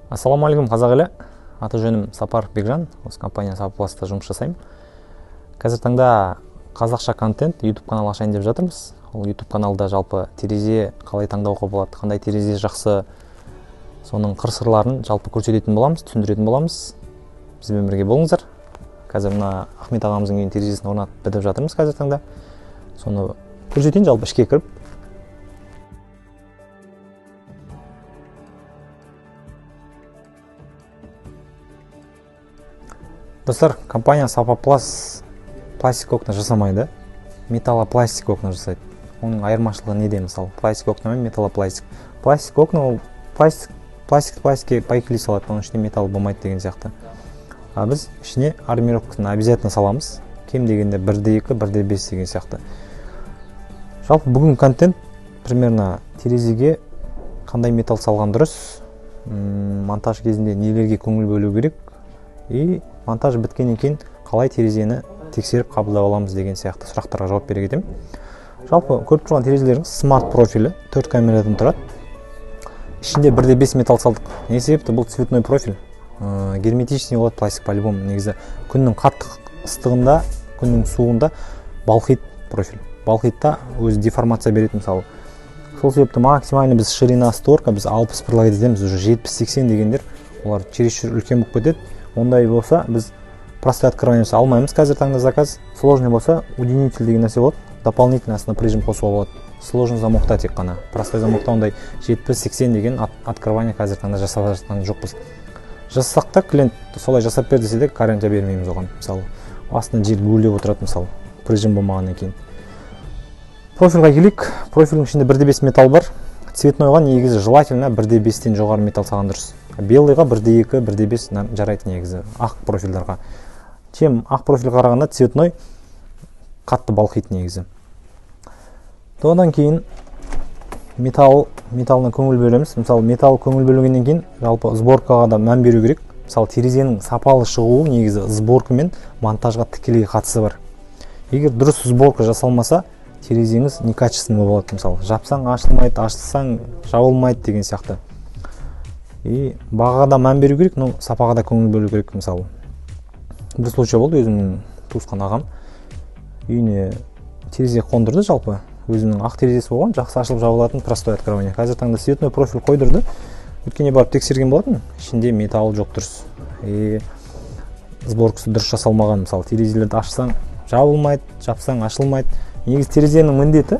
Ассаламалейкум қазақ елі. Аты жөнім Сапар Бекжан. Осы компания Сапапластта жұмыс жасаймын. Қазір таңда қазақша контент YouTube канал ашайын деп жатырмыз. Ол YouTube каналда жалпы терезе қалай таңдауға болады, қандай терезе жақсы, соның қыр-сырларын жалпы көрсететін боламыз, түсіндіретін боламыз. Бізбен бірге болыңыздар. Қазір мына Ахмет ағамыздың үйінің терезесін орнатып бітіп жатырмыз қазір таңда. Соны көрсетейін жалпы ішке кіріп. Достар, компания Сапапласт пластик окна жасамайды, металлопластик окна жасайды. Оның айырмашылығы неде? Мысалы, пластик окна мен металлопластик. Пластик окна ол пластикке пайкли салады, оның ішіне металл болмайды деген сияқты. А біз ішіне армировкасын обязательно саламыз. Кем дегенде 1/2, 1/5 деген сияқты. Жалпы бүгін контент примерно терезеге қандай металл салған дұрыс, монтаж кезінде нелерге көңіл бөлу керек и монтаж біткеннен кейін қалай терезені тексеріп қабылдап аламыз деген сияқты сұрақтарға жауап бере кетемін. Жалпы көріп тұрған терезелеріңіз смарт профилі 4 камерадан тұрады. Ішінде 1/5 металл салдық. Не себепті? Бұл цветной профиль. Герметичный болады пластик по-любому. Негізі күннің қатты ыстығында, күннің суығында балқиды профиль. Балқидта өзі деформация береді мысалы. Сол себепті максимально біз ширина створка біз 60 предлагать етеміз, уже 70-80 дегендер олар чересчур үлкен болып кетеді. Ондай болса біз простой открывание алмаймыз қазір таңда заказ. Сложный болса удлинитель деген нәрсе болады. Дополнительно астына прижим қосуға болады. Сложный замокта тек қана. Простой замокта ондай 70-80 деген открывание қазір таңда жасап жатқан жоқпыз. Жасасақ та клиент солай жасап бер десе де гарантия бермейміз оған. Мысалы, астына жел гуілдеп отырады мысалы, прижим болмағаннан кейін. Профильға келейік. Профильдің ішінде 1/5 металл бар. Цветнойға негізі желательно 1/5-тен жоғары металл салған дұрыс. Белыйға 1/2, 1/5 жарайды негізі ақ профильдарға. Чем ақ профиль қарағанда цветной қатты балқиды негізі. Одан кейін металлына көңіл бөлеміз. Мысалы, металл көңіл бөлгеннен кейін жалпы сборкаға да мән беру керек. Мысалы, терезенің сапалы шығуы негізі сборка мен монтажға тікелей қатысы бар. Егер дұрыс сборка жасалмаса, терезеңіз некачественный болады. Мысалы, жапсаң ашылмайды, ашылсаң жабылмайды деген сияқты. И бағаға да мән беру керек, но сапаға да көңіл бөлу керек. Мысалы, бір случай болды, өзімнің туысқан ағам үйіне терезе қондырды жалпы. Өзінің ақ терезесі болған, жақсы ашылып жабылатын простой открывание. Қазір таңда цветной профиль қойдырды. Өткенде барып тексерген болатын, ішінде металл жоқ дұрыс. Сборкасы дұрыс жасалмаған. Мысалы, терезелерді ашсаң жабылмайды, жапсаң ашылмайды. Негізі терезенің міндеті,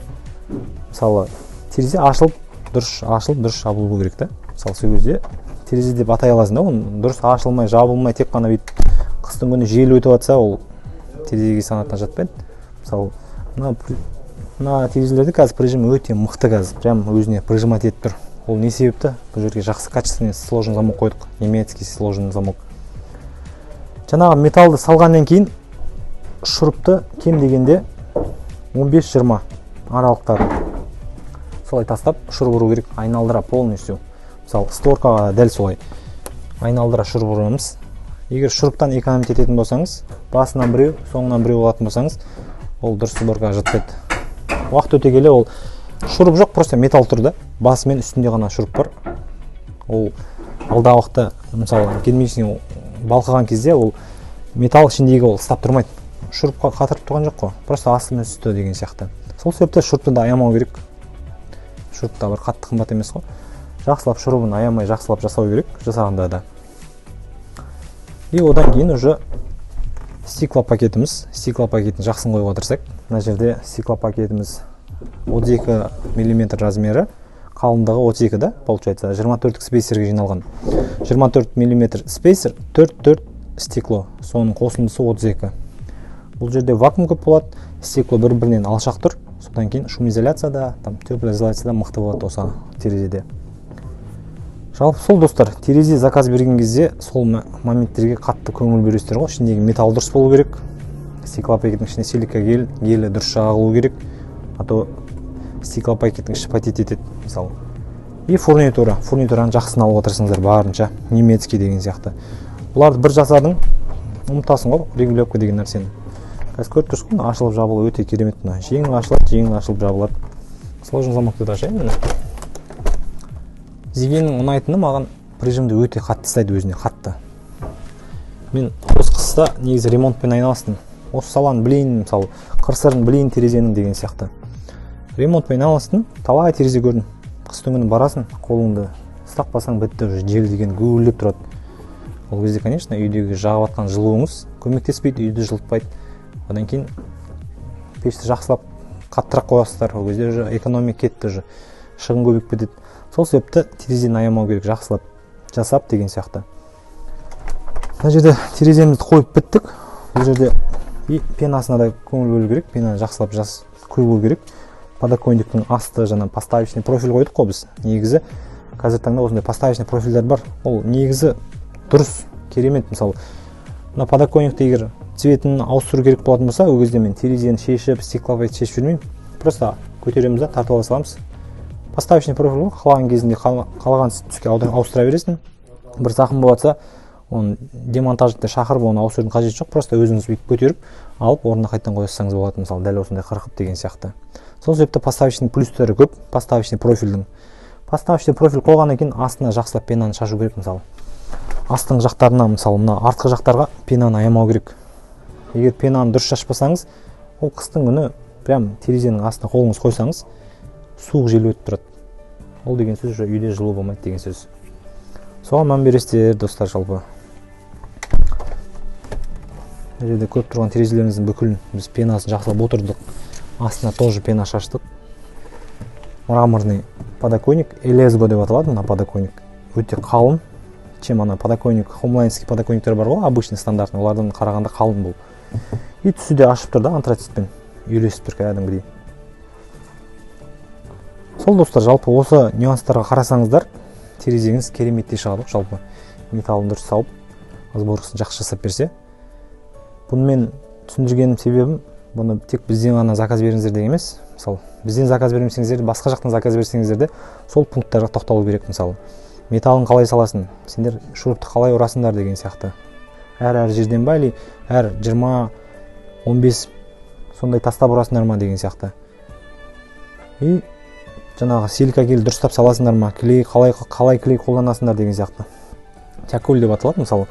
мысалы, терезе ашылып дұрыс жабылу керек та. Мысалы, сол кезде терезе деп атай аласың да, оны дұрыс ашылмай, жабылмай тек қана бүйтіп қыстың күні жел өтіп жатса, ол терезеге санатына жатпайды. Мысалы, мына терезелерде қазір прижим өте мықты қазір, прям өзіне прижимать етіп тұр. Ол не себепті? Бұл жерге жақсы качественный сложный замок қойдық, немецкий сложный замок. Жаңағы металлды салғаннан кейін шурупты кем дегенде 15-20 аралықтар солай тастап шуруп ұру керек, айналдыра полностью. Мысалы, створкаға дәл солай айналдыра шуруп ұрамыз. Егер шуруптан экономить ететін болсаңыз, басынан біреу, соңынан біреу болатын болсаңыз, ол дұрыс створкаға жатпайды. Уақыт өте келе ол шуруп жоқ, просто металл тұрды, басы мен үстінде ғана шуруп бар. Ол алдағы уақытта, мысалы, герметичный балқыған кезде ол металл ішіндегі ол ұстап тұрмайды. Шурупқа қатырып тұрған жоқ қой, просто асты мен үсті деген сияқты. Сол себепті шурупты да аямау керек. Шуруп та бір қатты қымбат емес қой. Жақсылап шурубын аямай жақсылап жасау керек, жасағанда да. И одан кейін уже стеклопакетіміз, стеклопакетін жақсын қойуға тырысайық. Мына жерде стеклопакетіміз 32 мм размері, қалыңдығы 32 да, получается 24 спейсерге жиналған. 24 мм спейсер, 4 стекло, соның қосындысы 32. Бұл жерде вакуум көп болады, стекло бір-бірінен алшақ тұр, содан кейін шумизоляцияда, теплоизоляцияда мықты болады осы терезеде. Жалпы сол достар, терезе заказ берген кезде сол моменттерге қатты көңіл бересіздер ғой. Ішіндегі металл дұрыс болу керек, стеклопакеттің ішіне силика гелі дұрыс жағылу керек, а то стеклопакеттің іші патет етеді мысалы. И фурнитураны жақсысын алуға тырысыңыздар барынша, немецкий деген сияқты. Бұларды бір жасадың, ұмытасың ғой регулировка деген нәрсені. Қазір көріп тұрсың, ашылып жабылу өте керемет. Жеңіл ашылып жабылады. Сложный замокты да ашайын. Дегеннің ұнайтыны маған прижимді өте қатты ұстайды өзіне, қатты. Мен осы қыста негізі ремонтпен айналыстым. Осы саланы білейін, мысалы қыр-сырын білейін терезенің деген сияқты. Ремонтпен айналыстым, талай терезе көрдім. Қыстың күні барасың, қолыңды ұстақпасаң бітті, уже жел деген гуілдеп тұрады. Ол кезде, конечно, үйдегі жағып атқан жылуыңыз көмектеспейді, үйді жылытпайды. Одан кейін пешті жақсылап қаттырақ қоясыздар, ол кезде уже экономия кетті, уже шығын көбейіп кетеді. Сол себепті терезені аямау керек, жақсылап жасап деген сияқты. Мына жерде тереземізді қойып біттік. Бұл жерде пенасына да көңіл бөлу керек, пенаны жақсылап құйылу керек. Подоконниктің асты жаңа поставочный профиль қойдық қой біз. Негізі қазір таңда осындай поставочный профильдер бар. Ол негізі дұрыс, керемет. Мысалы, мына подоконникті егер цветін ауыстыру керек болатын болса, ол кезде мен терезені шешіп, стекловать шешіп жүрмеймін. Просто көтереміз да тартып ала саламыз. Поставочный профиль ғой, қалаған кезінде қалаған түске ауыстыра бересің. Бір зақым болатса, оны демонтажды шақырып, оны ауыстырудың қажеті жоқ. Просто өзіңіз көтеріп, алып орнына қайтадан қойсаңыз болады, мысалы, дәл осындай қырқып деген сияқты. Сол себепті поставочный плюстері көп, поставочный профильдің. Поставочный профиль қойғаннан кейін астына жақсылап пенаны шашу керек, мысалы. Астың жақтарына, мысалы, мына артқы жақтарға пенаны аямау керек. Егер пенаны дұрыс шашпасаңыз, ол қыстың күні прям терезенің астына қолыңыз қойсаңыз, суық жел өтіп тұрады. Ол деген сөз уже үйде жылу болмайды деген сөз. Соған мән бересіздер, достар, жалпы. Бұл жерде көп тұрған терезелеріміздің бүкілін біз пенасын жақсылап отырдық. Астына тоже пена шаштық. Мраморный подоконник, Элезго деп аталады мына подоконник. Өте қалың. Чем ана подоконник, хомлайнский подоконниктер бар ғой, обычный стандартный, олардан қарағанда қалың бұл. И түсі де ашып тұр да, антрацитпен үйлесіп тұр кәдімгідей. Сол достар, жалпы осы нюанстарға қарасаңыздар, терезеңіз кереметтей шығады, жалпы. Металлын дұрыс салып, сборкасын жақсы жасап берсе. Бұны мен түсіндіргенім себебім, бұны тек бізден ғана заказ беріңіздер деген емес. Мысалы, бізден заказ бермесеңіздер, басқа жақтан заказ берсеңіздер де сол пункттарға тоқталу керек, мысалы. Металлын қалай саласың, сендер шурупты қалай ұрасыңдар деген сияқты. Әр жерден ба, или әр 20-15 сондай тастап ұрасыңдар ма деген сияқты. И жаңағы силикагель дұрыстап саласыңдар ма, клей қалай клей қолданасыңдар деген сияқты. Тякуль деп аталады, мысалы.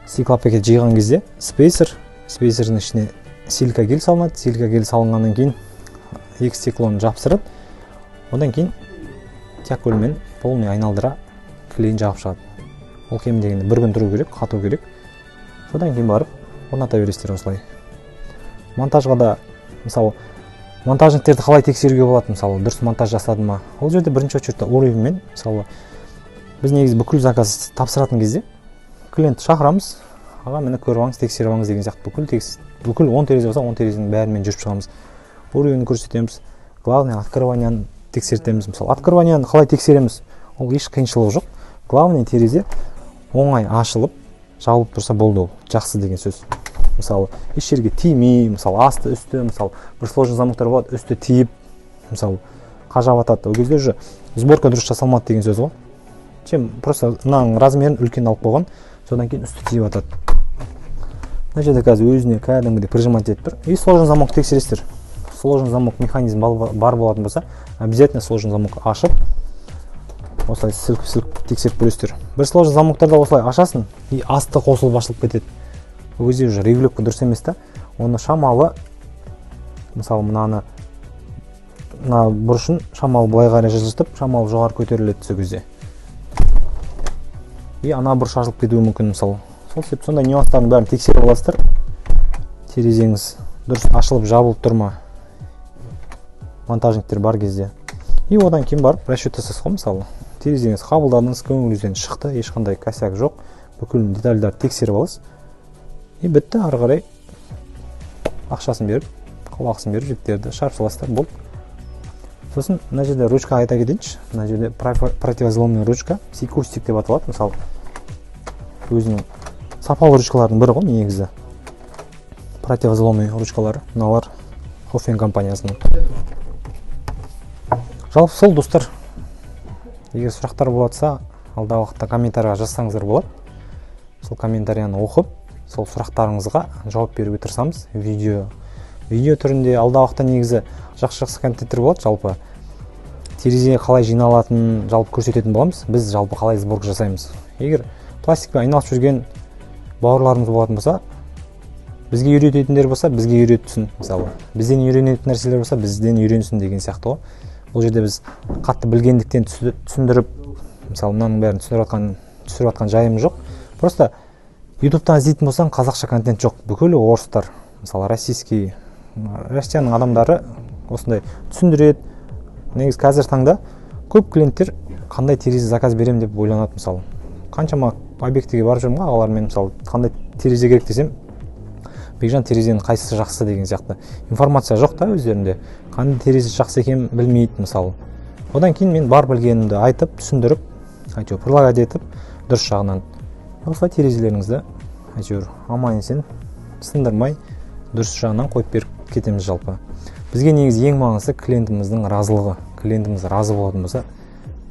Стеклопакет жиған кезде спейсердің ішіне силикагель салынады, силикагель салынғаннан кейін екі стеклоны жапсырып, одан кейін тякульмен полный айналдыра клейін жағып шығады. Ол кем дегенде бір күн тұру керек, қату керек. Содан кейін барып орната бересіздер осылай. Монтажға да, мысалы, монтажниктерді қалай тексеруге болады, мысалы, дұрыс монтаж жасады ма? Ол жерде бірінші очередте уровеньмен, мысалы, біз негізі бүкіл заказ тапсыратын кезде клиентті шақырамыз, аға мені көріп алыңыз, тексеріп алыңыз деген сияқты. Бүкіл 10 терезе болса, 10 терезенің бәрімен жүріп шығамыз. Уровеньін көрсетеміз. Главное, открыванияны тексертеміз. Мысалы, открыванияны қалай тексереміз? Ол еш қиыншылығы жоқ. Главное, терезе оңай ашылып, жабылып тұрса болды, ол жақсы деген сөз. Мысалы, еш жерге тимей, мысалы, асты, үсті, мысалы, бір сложный замоктар болады, үсті тиіп, мысалы, қажап атады. Ол кезде уже сборка дұрыс жасалмады деген сөз ғой. Чем просто мынаның размерін үлкен алып қойған, содан кейін үсті тиіп атады. Мына жерде қазір өзіне кәдімгідей прижимать етіп тұр. И сложный замок тексересіздер. Сложный замок механизм бар болатын болса, обязательно сложный замок ашып, осылай сілкіп тексеріп көресіздер. Бір сложный замоктарда осылай ашасың, и асты қосылып ашылып кетеді. Ол кезде уже регулировка дұрыс емес та. Оны шамалы, мысалы, мына бұрышын шамалы былай қарай жылжытып, шамалы жоғары көтеріледі сол кезде. И ана бұрыш ашылып кетуі мүмкін, мысалы. Сол себепті сондай нюанстардың бәрін тексеріп аласыздар. Терезеңіз дұрыс ашылып жабылып тұр ма? Монтажниктер бар кезде. И одан кейін барып расчет жасайсыз ғой, мысалы. Терезеңіз қабылдадыңыз, көңіліңізден шықты, ешқандай косяк жоқ. Бүкіл детальдарды тексеріп аласыз. И бітті, ары қарай ақшасын беріп, қалақысын беріп, жүктерді шарп саласыздар, болды. Сосын мына жерде ручка айта кетейінші. Мына жерде противозломный ручка, Сикустик деп аталады, мысалы. Өзінің сапалы ручкалардың бірі ғой негізі. Противозломный ручкалары, мыналар Хофен компаниясының. Жалпы сол достар. Егер сұрақтар болатса, алдағы уақытта комментарийға жазсаңыздар болады. Сол комментарияны оқып, сол сұрақтарыңызға жауап беруге тырысамыз. Видео түрінде алдағы уақытта негізі жақсы контенттер болады, жалпы. терезе қалай жиналатынын жалпы көрсететін боламыз. Біз жалпы қалай сборка жасаймыз. Егер пластикпен айналып жүрген бауырларымыз болатын болса, бізге үйрететіндер болса, бізге үйретсін. Мысалы, бізден үйренетін нәрселер болса, бізден үйренсін деген сияқты ғой. Бұл жерде біз қатты білгендіктен түсіндіріп, мысалы, мынаның бәрін түсіріп жатқан жайым жоқ. Просто ютубтан іздейтін болсаң, қазақша контент жоқ. Бүкіл орыстар, мысалы, Россияның адамдары осындай түсіндіреді. Негізі қазір таңда көп клиенттер қандай терезе заказ берем деп ойланады. Мысалы, қаншама объектіге барып жүрмін, ағалармен, мысалы, қандай терезе керек десем, Бекжан терезенің қайсысы жақсы деген сияқты информация жоқ та өздерінде. Қандай терезе жақсы екенін білмейді, мысалы. Одан кейін мен бар білгенімді айтып, түсіндіріп, предлагать етіп, дұрыс жағынан осылай терезелеріңізді аман-есен сындырмай дұрыс жағынан қойып беріп кетеміз жалпы. Бізге негізі ең маңызды клиентіміздің разылығы. Клиентіміз разы болатын болса,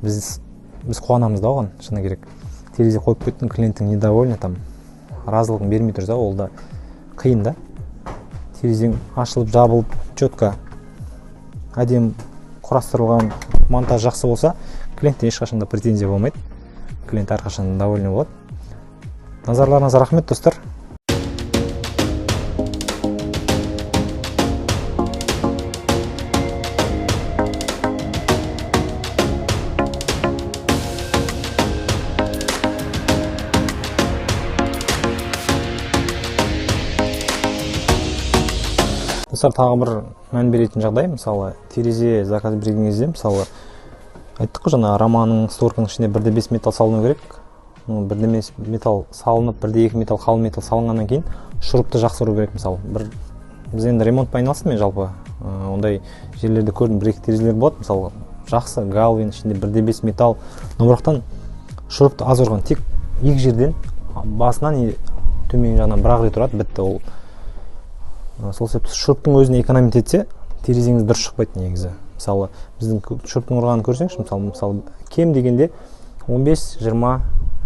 біз қуанамыз да оған, шыны керек. Терезе қойып кеттің, клиенттің недовольны, там разылығын бермей тұрса, ол да қиын да. Терезең ашылып, жабылып, четко әдем құрастырылған, монтаж жақсы болса, клиентте ешқашанда претензия болмайды. Клиент әрқашан довольны болады. Назарларыңызға рахмет, достар. Достар, тағы бір мән беретін жағдай, мысалы, терезе заказ берген кезде, мысалы, айттық қой жаңа романың створканың ішіне 1/5 металл салыну керек. 1/5 металл салынып, 1/2 металл, қалың металл салынғаннан кейін шурупты жақсы ұру керек. Мысалы, біз енді ремонтпен айналыстым мен жалпы. Ондай жерлерде көрдім, бір-екі терезелер болады, мысалы, жақсы галвин ішінде 1/5 металл, но бірақтан шурупты аз ұрған, тек екі жерден басынан төмен жағынан бір-ақ рет ұрады, бітті ол. Сол себепті шуруптың өзіне экономить етсе, терезеңіз дұрыс шықпайды негізі. Мысалы, біздің шуруптың ұрғанын көрсеңізші, мысалы, кем дегенде 15, 20,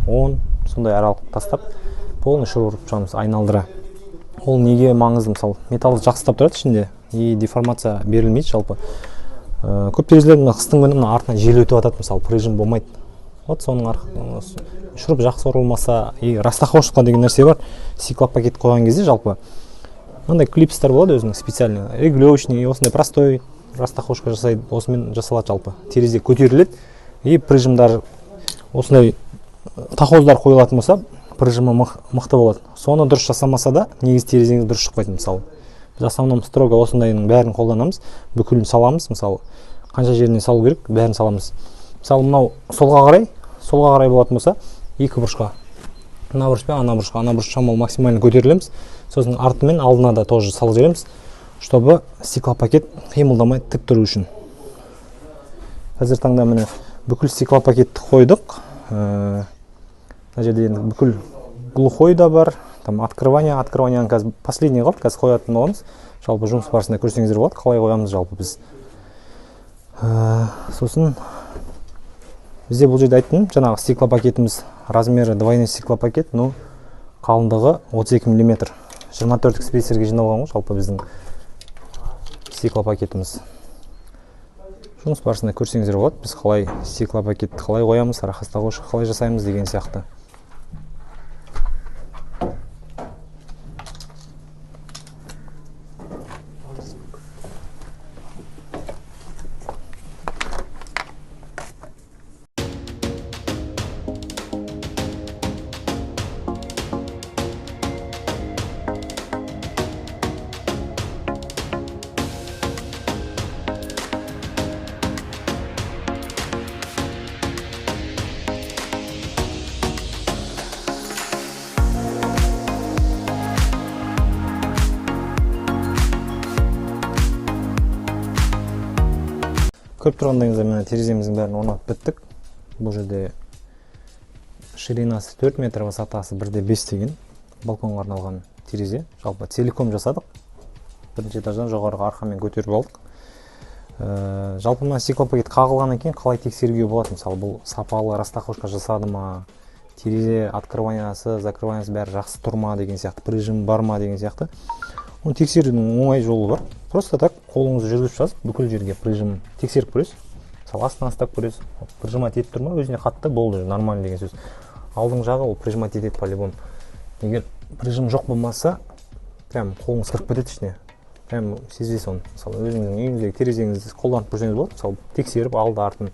10 сондай аралық тастап, полный шуруп ұрып шығамыз айналдыра. Ол неге маңызды? Мысалы, металлды жақсы ұстап тұрады ішінде, деформация берілмейді жалпы. Көп терезелер қыстың күні артынан жел өтіп жатады, мысалы, прижим болмайды. Вот соның шуруп жақсы ұрылмаса, растахошка деген нәрсе бар. Стекло пакет қойған кезде жалпы мындай клипстер болады өзінің специальный, регулировочный, осындай простой растахошка жасайды, осымен жасалады жалпы. Терезе көтеріледі, и прижимдар осындай тахоздар қойылатын болса, прижимы мықты болады. Соны дұрыс жасамаса да, негіз терезеңіз дұрыс шықпайды, мысалы. Біз основном строго осындайның бәрін қолданамыз, бүкілін саламыз, мысалы, қанша жеріне салу керек, бәрін саламыз. Мысалы, мынау солға қарай болатын болса, екі бұрышқа, ана бұрыш пен ана бұрыш шамал максимально көтерілеміз. Сосын артымен алдына да тоже салып жібереміз, чтобы стеклопакет қимылдамай тік тұру үшін. Қазір таңда міне бүкіл стеклопакетті қойдық. Мына жерде енді бүкіл глухой да бар, там открыванияны қазір последний қалды, қазір қоятын боламыз. Жалпы жұмыс барысында көрсеңіздер болады, қалай қоямыз жалпы біз. Сосын бізде бұл жерде айттым, жаңағы стеклопакетіміз размері двойной стеклопакет, но қалыңдығы 32 мм. 24 спейсерге жиналған ғой жалпы біздің стеклопакетіміз. Жұмыс барысында көрсеңіздер болады, біз қалай стеклопакетті қалай қоямыз, растахошка қалай жасаймыз деген сияқты. Көріп тұрғандайыңыздар, мына тереземіздің бәрін орнатып біттік. Бұл жерде ширинасы 4 метр, высотасы 1/5 деген балконға арналған терезе. Жалпы целиком жасадық. Бірінші этаждан жоғарғы арқамен көтеріп алдық. Жалпы мына стеклопакет қағылғаннан кейін қалай тексеруге болады? Мысалы, бұл сапалы растахошка жасады ма, терезе открываниясы, закрываниясы бәрі жақсы тұр ма деген сияқты, прижим бар ма деген сияқты. Оны тексерудің оңай жолы бар. Просто так қолыңызды жүргізіп жазып, бүкіл жерге прижим тексеріп көресіз. мысалы астынан ұстап көресіз, прижимать етіп тұр ма, өзіне қатты, болды, нормально деген сөз. Алдың жағы ол прижимать етеді по-любому. Егер прижим жоқ болмаса, прям қолыңыз кіріп кетеді ішіне. Прям сезесіз оны. Мысалы өзіңіздің үйіңіздегі терезеңізді қолданып көрсеңіз болады, мысалы тексеріп алды артын.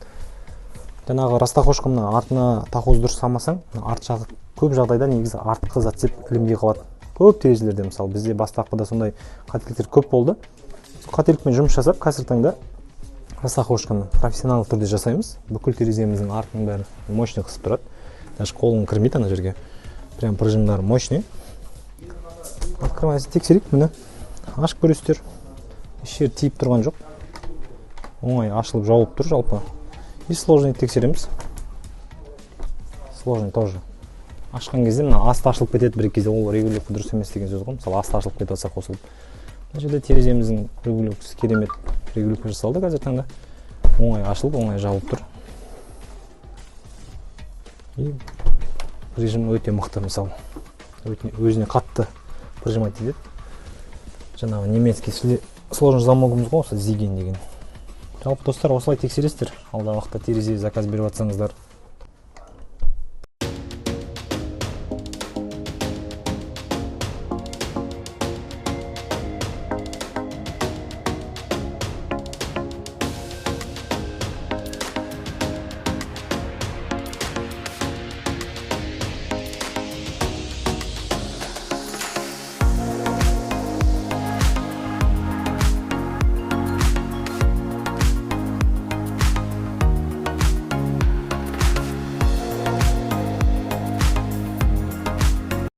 Жаңағы растахошка мына артына тахоз дұрыс салмасаң, арт жағы көп жағдайда негізі артқы зацеп ілінбей қалады. Көп терезелерде, мысалы бізде бастапқыда сондай қателіктер көп болды. Қателікпен жұмыс жасап, қазіргі таңда растахошканы профессионалдық түрде жасаймыз. Бүкіл тереземіздің артының бәрі мощный қысып тұрады. Даже қолың кірмейді ана жерге. Прям прижимдары мощный. Открывайся, тексерейік, міне. Ашып көресіздер. Еш жер тиіп тұрған жоқ. Оңай ашылып жауып тұр жалпы. И сложный тексереміз. Сложный тоже. Ашқан кезде мына асты ашылып кетеді бір кезде, ол регулировка дұрыс емес деген сөз ғой. Мысалы асты ашылып кетіп жатса қосылып. Мына жерде тереземіздің регулировкасы керемет регулировка жасалды қазір таңда. Оңай ашылып, оңай жауып тұр. И прижим өте мықты, мысалы. Өзіне қатты прижимать етеді. Жаңағы немецкий сложный замогымыз ғой, осы Ziegen деген. Жалпы достар, осылай тексересіздер. Алдағы уақытта терезе заказ беріп жатсаңыздар.